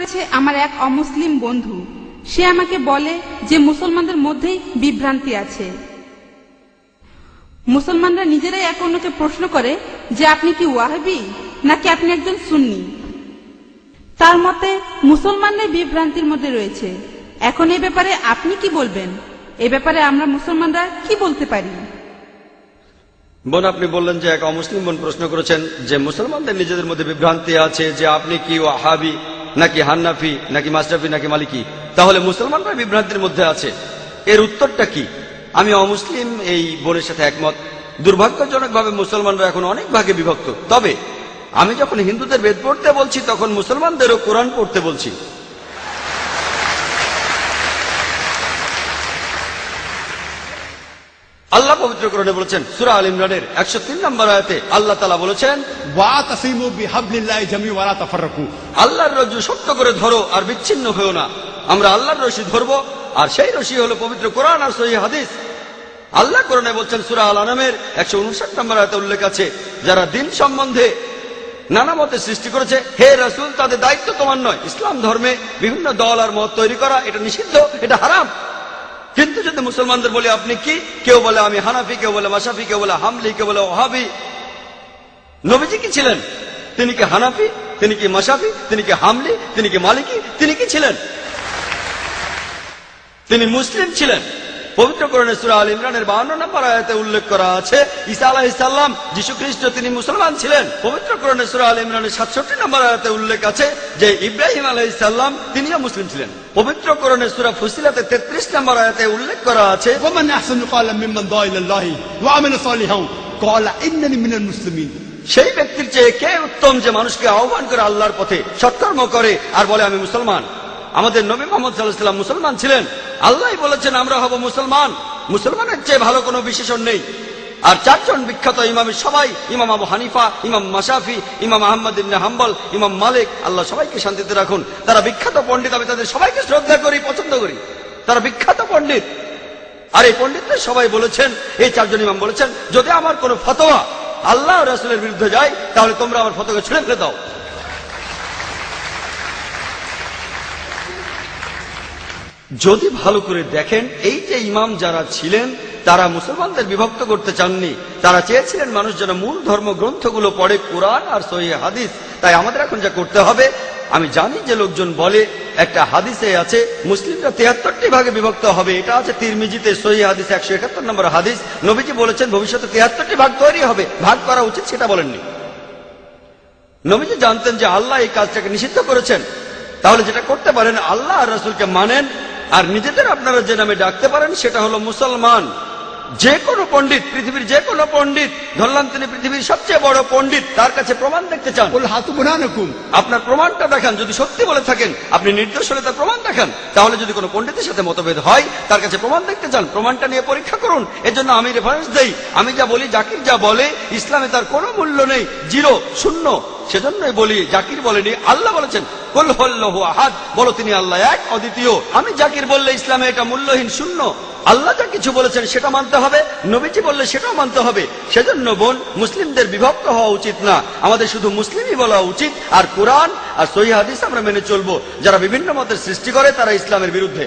করেছে আমার এক অমুসলিম বন্ধু। সে আমাকে বলে যে মুসলমানদের মধ্যেই বিভ্রান্তি আছে। মুসলমানরা নিজেরাই এক অন্যকে প্রশ্ন করে যে আপনি কি ওয়াহাবি নাকি আপনি একজন সুন্নি। তার মতে মুসলমানরাই বিভ্রান্তির মধ্যে রয়েছে। এখন এই ব্যাপারে আপনি কি বলবেন? এ ব্যাপারে আমরা মুসলমানরা কি বলতে পারি? বোন, আপনি বললেন যে এক অমুসলিম বোন প্রশ্ন করেছেন যে মুসলমানদের নিজেদের মধ্যে বিভ্রান্তি আছে যে আপনি কি ওয়াহাবি নাকি হান্নাফি নাকি মাশরাফি নাকি মালিকি, তাহলে মুসলমানরা বিভ্রান্তির মধ্যে আছে, এর উত্তরটা কি? আমি অমুসলিম এই বোনের সাথে একমত। দুর্ভাগ্যজনকভাবে মুসলমানরা এখন অনেক ভাগে বিভক্ত। তবে আমি যখন হিন্দুদের বেদ পড়তে বলছি তখন মুসলমানদেরও কোরআন পড়তে বলছি। আল্লাহ পবিত্র কোরআনে বলেছেন সূরা আল ইমরানের 103 নম্বর আয়াতে আল্লাহ তাআলা বলেছেন ওয়াতাসিমু বিহাবলিল্লাহি জামিআ ওয়া লা তাফাররাকু, আল্লাহর রজ্জু শক্ত করে ধরো আর বিচ্ছিন্ন হয়ো না। আমরা আল্লাহর রশি ধরবো, আর সেই রশি হলো পবিত্র কোরআন আর সহিহ হাদিস। আল্লাহ কোরআনে বলছেন সূরা আল আনামের 159 নম্বর আয়াতে উল্লেখ আছে, যারা দিন সম্বন্ধে নানা মতে সৃষ্টি করেছে, হে রাসূল তাদের দায়িত্ব তোমার নয়। ইসলাম ধর্মে বিভিন্ন দল আর মত তৈরি করা এটা নিষিদ্ধ, এটা হারাম। কিন্তু যদি মুসলমানদের বলি আপনি কি, কেউ বলে আমি হানাফি, কেউ বলে মাশরাফি, কেউ বলে হামলি, কেউ বলে ওয়াহাবি। নবীজি কি ছিলেন? তিনি কি হানাফি? তিনি কি মাশরাফি? তিনি কি হামলি? তিনি কি মালিকি? তিনি কি ছিলেন? তিনি মুসলিম ছিলেন। পবিত্র কোরআনে সূরা আল ইমরানের 52 নম্বর আয়াতে উল্লেখ করা আছে ঈসা আলাইহিস সালাম যীশু খ্রিস্ট তিনি মুসলমান ছিলেন। পবিত্র কোরআনে সূরা আল ইমরানের 67 নম্বর আয়াতে উল্লেখ আছে যে ইব্রাহিম আলাইহিস সালাম তিনিও মুসলিম ছিলেন। পবিত্র কোরআনে সূরা ফুসিলাতে 33 নম্বর আয়াতে উল্লেখ করা আছে ওয়ামান আহসানু ক্বালাম মিম্মান দা ইলাল্লাহি ওয়া আমিলা সালিহান ক্বালা ইন্নানি মিনাল মুসলিমিন, সেই ব্যক্তির চেয়ে কে উত্তম যে মানুষকে আহ্বান করে আল্লাহর পথে, সৎকর্ম করে আর বলে আমি মুসলমান। আমাদের নবী মুহাম্মদ সাল্লাল্লাহু আলাইহি ওয়াসাল্লাম মুসলমান ছিলেন। আল্লাহই বলেছেন আমরা হব মুসলমান। মুসলমানের চেয়ে ভালো কোনো বিশেষণ নেই। আর চারজন বিখ্যাত ইমামের সবাই, ইমাম আবু হানিফা, ইমাম মাশরাফি, ইমাম আহমদ ইবনে হাম্বল, ইমাম মালিক, আল্লাহ সবাইকে শান্তিতে রাখুন, তারা বিখ্যাত পণ্ডিত। আমি তাদের সবাইকে শ্রদ্ধা করি, পছন্দ করি। তারা বিখ্যাত পণ্ডিত। আর এই পণ্ডিতদের সবাই বলেছেন, এই চারজন ইমাম বলেছেন, যদি আমার কোনো ফতোয়া আল্লাহ ও রাসূলের বিরুদ্ধে যায় তাহলে তোমরা আমার ফতোয়াকে ছুঁড়ে ফেলে দাও। যদি ভালো করে দেখেন, এই যে ইমাম যারা ছিলেন তারা মুসলমানদের বিভক্ত করতে চাননি। তারা চেয়েছিলেন মানুষ যেন মূল ধর্মগ্রন্থগুলো পড়ে, কোরআন আর সহিহ হাদিস। তাই আমাদের এখন যা করতে হবে, আমি জানি যে লোকজন বলে একটা হাদিসে আছে মুসলিমরা 73টি ভাগে বিভক্ত হবে, এটা আছে তিরমিজিতে সহিহ হাদিস 171 নম্বর হাদিস। নবীজি বলেছেন ভবিষ্যতে 73টি ভাগ তৈরি হবে, ভাগ করা উচিত সেটা বলেননি। নবীজি জানতেন যে আল্লাহ এই কাজটাকে নিষিদ্ধ করেছেন। তাহলে যেটা করতে পারেন, আল্লাহ আর রাসূলকে মানেন আর নিজেদের আপনারা যে নামে ডাকতে পারেন সেটা হলো মুসলমান। যে কোনো পণ্ডিত, পৃথিবীর যে কোনো পণ্ডিত, ধরলাম তিনি পৃথিবীর সবচেয়ে বড় পণ্ডিত, তার কাছে প্রমাণ দেখতে চান, কুল হাতু বুরহানাকুম, আপনার প্রমাণটা দেখান। যদি সত্যি বলে থাকেন, আপনি নির্দোষ হলে তার প্রমাণ দেখান। তাহলে যদি কোনো পণ্ডিতের সাথে মতভেদ হয়, তার কাছে প্রমাণ দেখতে চান, প্রমাণটা নিয়ে পরীক্ষা করুন। এজন্য আমি রেফারেন্স দেই, আমি যা বলি জাকির যা বলে, ইসলামে তার কোনো মূল্য নেই, জিরো, শূন্য। সেজন্যই বলি জাকির বলেনি, আল্লাহ বলেছেন কুল হুয়াল্লাহু আহাদ, বলো তিনি আল্লাহ এক, অদ্বিতীয়। আমি জাকির বললে ইসলামে এটা মূল্যহীন, শূন্য। আল্লাহ যা কিছু বলেছেন সেটা মানতে হবে, নবীজি বললে সেটাও মানতে হবে। সেজন্য বোন, মুসলিমদের বিভক্ত হওয়া উচিত না, আমাদের শুধু মুসলিমই বলা উচিত। আর কোরআন আর সহিহ হাদিস আমরা মেনে চলবো। যারা বিভিন্ন মতের সৃষ্টি করে তারা ইসলামের বিরুদ্ধে।